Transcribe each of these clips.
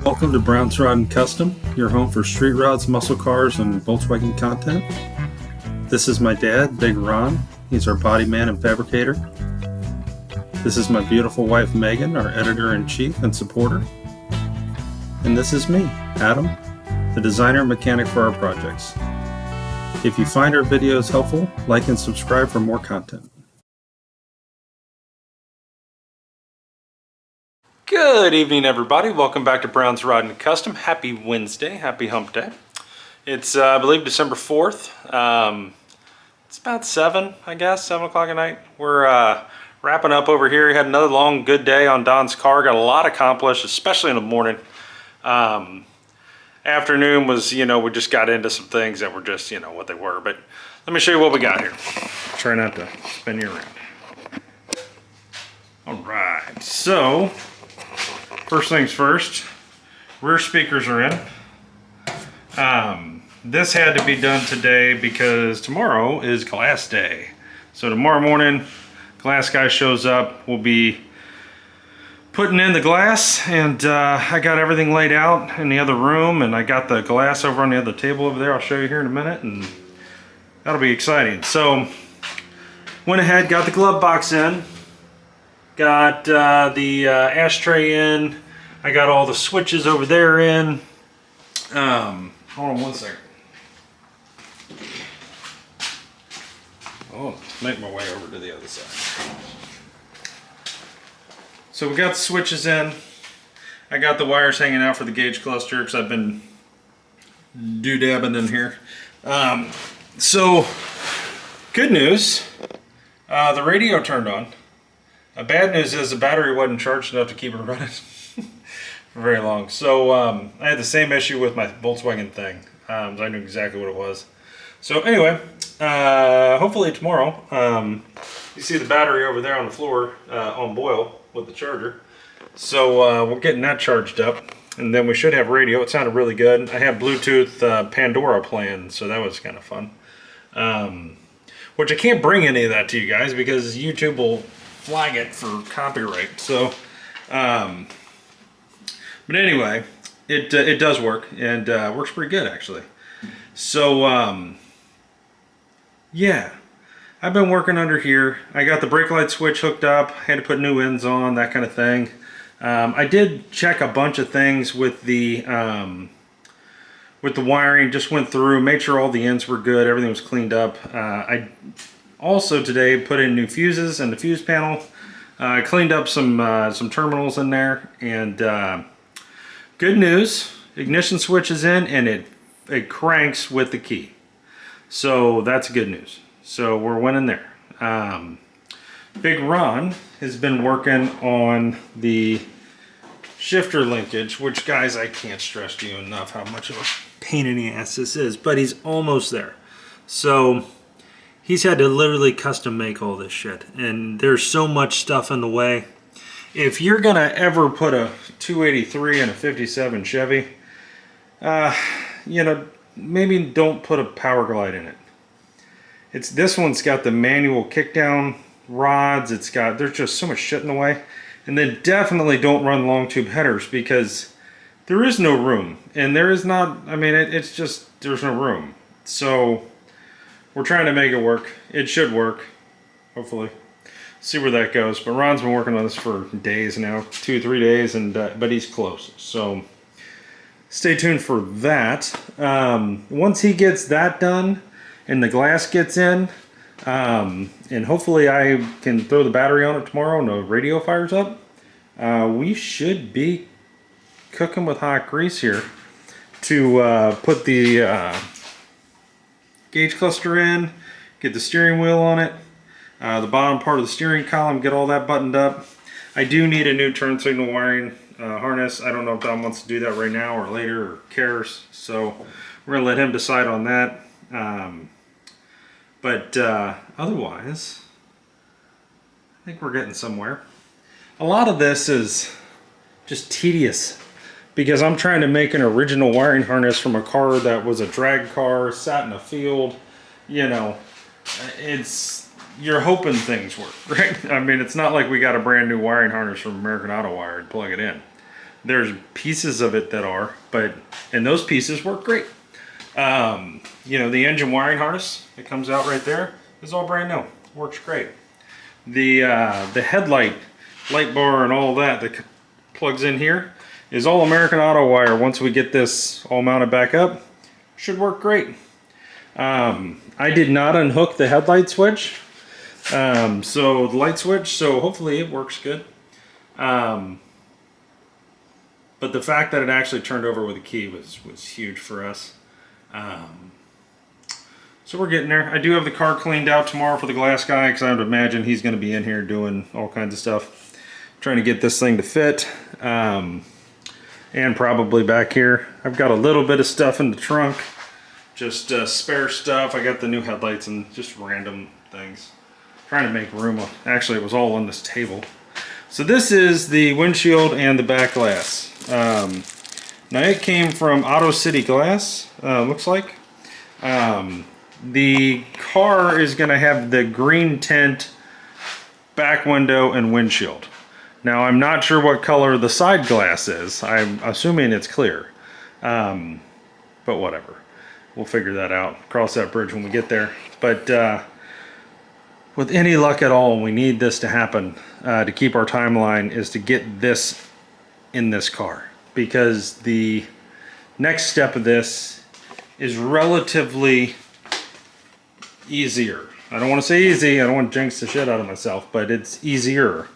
Welcome to Brown's Rod and Custom, your home for street rods, muscle cars, and Volkswagen content. This is my dad, Big Ron. He's our body man and fabricator. This is my beautiful wife, Megan, our editor-in-chief and supporter. And this is me, Adam, the designer and mechanic for our projects. If you find our videos helpful, like and subscribe for more content. Good evening, everybody. Welcome back to Brown's Rod and Custom. Happy Wednesday. Happy Hump Day. It's, I believe, December 4th. It's about 7, I guess, 7 o'clock at night. We're wrapping up over here. We had another long, good day on Don's car. Got a lot accomplished, especially in the morning. Afternoon was, we just got into some things that were just, what they were. But let me show you what we got here. Try not to spin you around. All right, so first things first, rear speakers are in. This had to be done today because tomorrow is glass day. So tomorrow morning, glass guy shows up. We'll be putting in the glass, and I got everything laid out in the other room, and I got the glass over on the other table over there. I'll show you here in a minute, and that'll be exciting. So went ahead, got the glove box in. Got the ashtray in. I got all the switches over there in. Hold on one second. Oh, make my way over to the other side. So we got the switches in. I got the wires hanging out for the gauge cluster because I've been doodabbing in here. So, good news. The radio turned on. Bad news is the battery wasn't charged enough to keep it running for very long. So I had the same issue with my Volkswagen thing. I knew exactly what it was. So anyway, hopefully tomorrow, you see the battery over there on the floor on boil with the charger. So we're getting that charged up, and then we should have radio. It sounded really good. I have Bluetooth Pandora playing, so that was kind of fun. Which I can't bring any of that to you guys because YouTube will flag it for copyright. So, but anyway, it does work, and works pretty good actually. So, yeah, I've been working under here. I got the brake light switch hooked up. Had to put new ends on, that kind of thing. I did check a bunch of things with the wiring. Just went through, made sure all the ends were good, everything was cleaned up. I also today put in new fuses in the fuse panel. I cleaned up some terminals in there, and good news, ignition switch is in, and it cranks with the key. So that's good news. So we're winning there. Big Ron has been working on the shifter linkage, which, guys, I can't stress to you enough how much of a pain in the ass this is, but he's almost there. So he's had to literally custom make all this shit, and there's so much stuff in the way. If you're gonna ever put a 283 in a 57 Chevy, maybe don't put a power glide in it. This one's got the manual kickdown rods. There's just so much shit in the way. And then definitely don't run long tube headers because there is no room, and there is not. I mean, it's just there's no room. So we're trying to make it work. It should work, hopefully. See where that goes. But Ron's been working on this for days now, 2-3 days, and but he's close. So stay tuned for that. Once he gets that done and the glass gets in, and hopefully I can throw the battery on it tomorrow and the radio fires up, we should be cooking with hot grease here to put the gauge cluster in, get the steering wheel on it, the bottom part of the steering column, get all that buttoned up. I do need a new turn signal wiring harness. I don't know if Don wants to do that right now or later or cares, so we're gonna let him decide on that. But otherwise, I think we're getting somewhere. A lot of this is just tedious because I'm trying to make an original wiring harness from a car that was a drag car, sat in a field. You're hoping things work, right? I mean, it's not like we got a brand new wiring harness from American Auto Wire to plug it in. There's pieces of it that are, and those pieces work great. You know, the engine wiring harness that comes out right there is all brand new. Works great. The headlight light bar and all that plugs in here is all American Auto wire. Once we get this all mounted back up, should work great. I did not unhook the headlight switch, so the light switch, so hopefully it works good. But the fact that it actually turned over with a key was huge for us. So we're getting there. I do have the car cleaned out tomorrow for the glass guy, because I would imagine he's going to be in here doing all kinds of stuff, trying to get this thing to fit. And probably back here, I've got a little bit of stuff in the trunk, just spare stuff. I got the new headlights and just random things. Trying to make room. Actually, it was all on this table. So this is the windshield and the back glass. Now it came from Auto City Glass, looks like. The car is going to have the green tint back window and windshield. Now I'm not sure what color the side glass is. I'm assuming it's clear. But whatever. We'll figure that out. Cross that bridge when we get there. But with any luck at all, we need this to happen to keep our timeline, is to get this in this car. Because the next step of this is relatively easier. I don't want to say easy, I don't want to jinx the shit out of myself, but it's easier,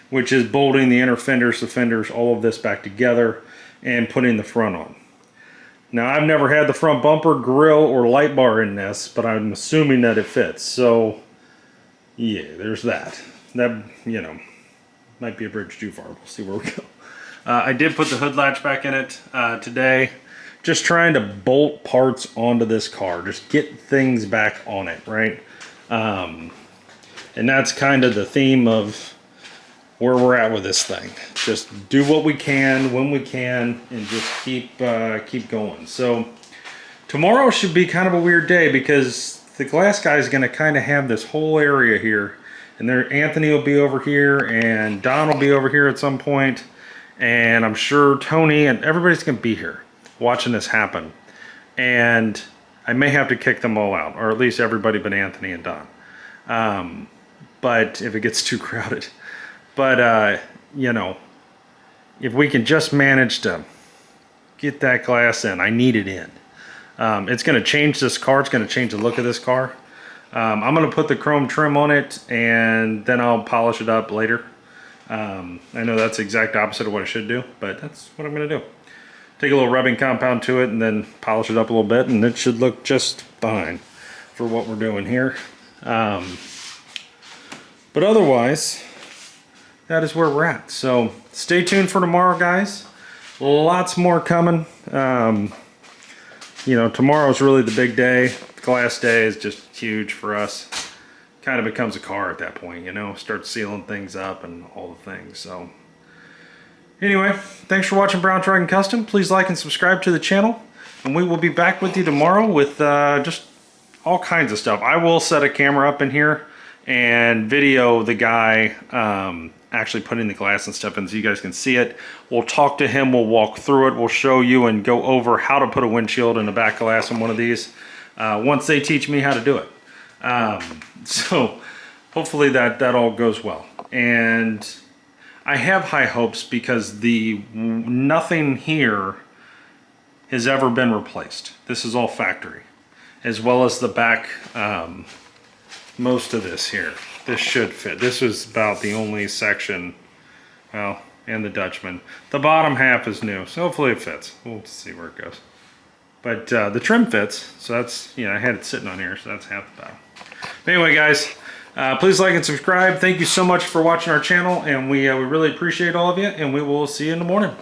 which is bolting the inner fenders, the fenders, all of this back together and putting the front on. Now I've never had the front bumper, grille, or light bar in this, but I'm assuming that it fits. So yeah, there's that. That, you know, might be a bridge too far. We'll see where we go. I did put the hood latch back in it today. Just trying to bolt parts onto this car. Just get things back on it, right? And that's kind of the theme of where we're at with this thing. Just do what we can when we can, and just keep going. So tomorrow should be kind of a weird day, because the glass guy is going to kind of have this whole area here, and there Anthony will be over here, and Don will be over here at some point, and I'm sure Tony and everybody's going to be here watching this happen. And I may have to kick them all out, or at least everybody but Anthony and Don. But if it gets too crowded. But you know, if we can just manage to get that glass in, I need it in. It's going to change this car. It's going to change the look of this car. I'm going to put the chrome trim on it, and then I'll polish it up later. I know that's the exact opposite of what I should do, but that's what I'm going to do. Take a little rubbing compound to it and then polish it up a little bit, and it should look just fine for what we're doing here. But otherwise, that is where we're at. So stay tuned for tomorrow, guys. Lots more coming. You know, tomorrow's really the big day. Glass day is just huge for us. Kind of becomes a car at that point, you know. Start sealing things up and all the things. So anyway, thanks for watching Brown Truck and Custom. Please like and subscribe to the channel, and we will be back with you tomorrow with just all kinds of stuff. I will set a camera up in here and video the guy actually putting the glass and stuff in so you guys can see it. We'll talk to him, we'll walk through it, we'll show you and go over how to put a windshield and a back glass on one of these once they teach me how to do it. So hopefully that all goes well. And I have high hopes, because nothing here has ever been replaced. This is all factory, as well as the back. Most of this here, this should fit. This was about the only section, well, and the Dutchman. The bottom half is new, so hopefully it fits. We'll see where it goes. But the trim fits, so that's, you know, I had it sitting on here, so that's half the battle. But anyway, guys, please like and subscribe. Thank you so much for watching our channel, and we really appreciate all of you, and we will see you in the morning.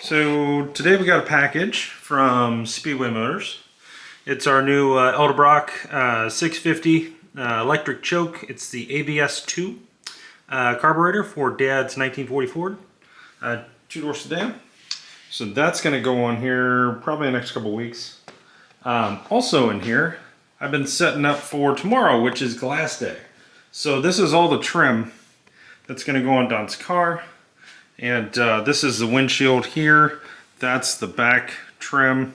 So today we got a package from Speedway Motors. It's our new Eldebrock 650 electric choke. It's the ABS2 carburetor for Dad's 1940 Ford two-door sedan. So that's going to go on here probably in the next couple weeks. Also in here, I've been setting up for tomorrow, which is glass day. So this is all the trim that's going to go on Don's car. And this is the windshield here. That's the back trim.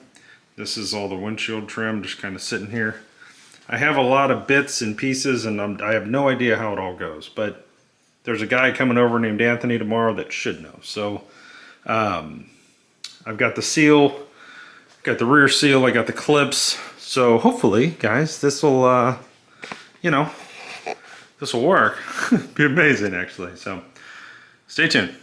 This is all the windshield trim just kind of sitting here. I have a lot of bits and pieces, and I have no idea how it all goes, but there's a guy coming over named Anthony tomorrow that should know. So I've got the seal, got the rear seal, I got the clips. So hopefully, guys, this will, you know, this will work. Be amazing, actually. So stay tuned.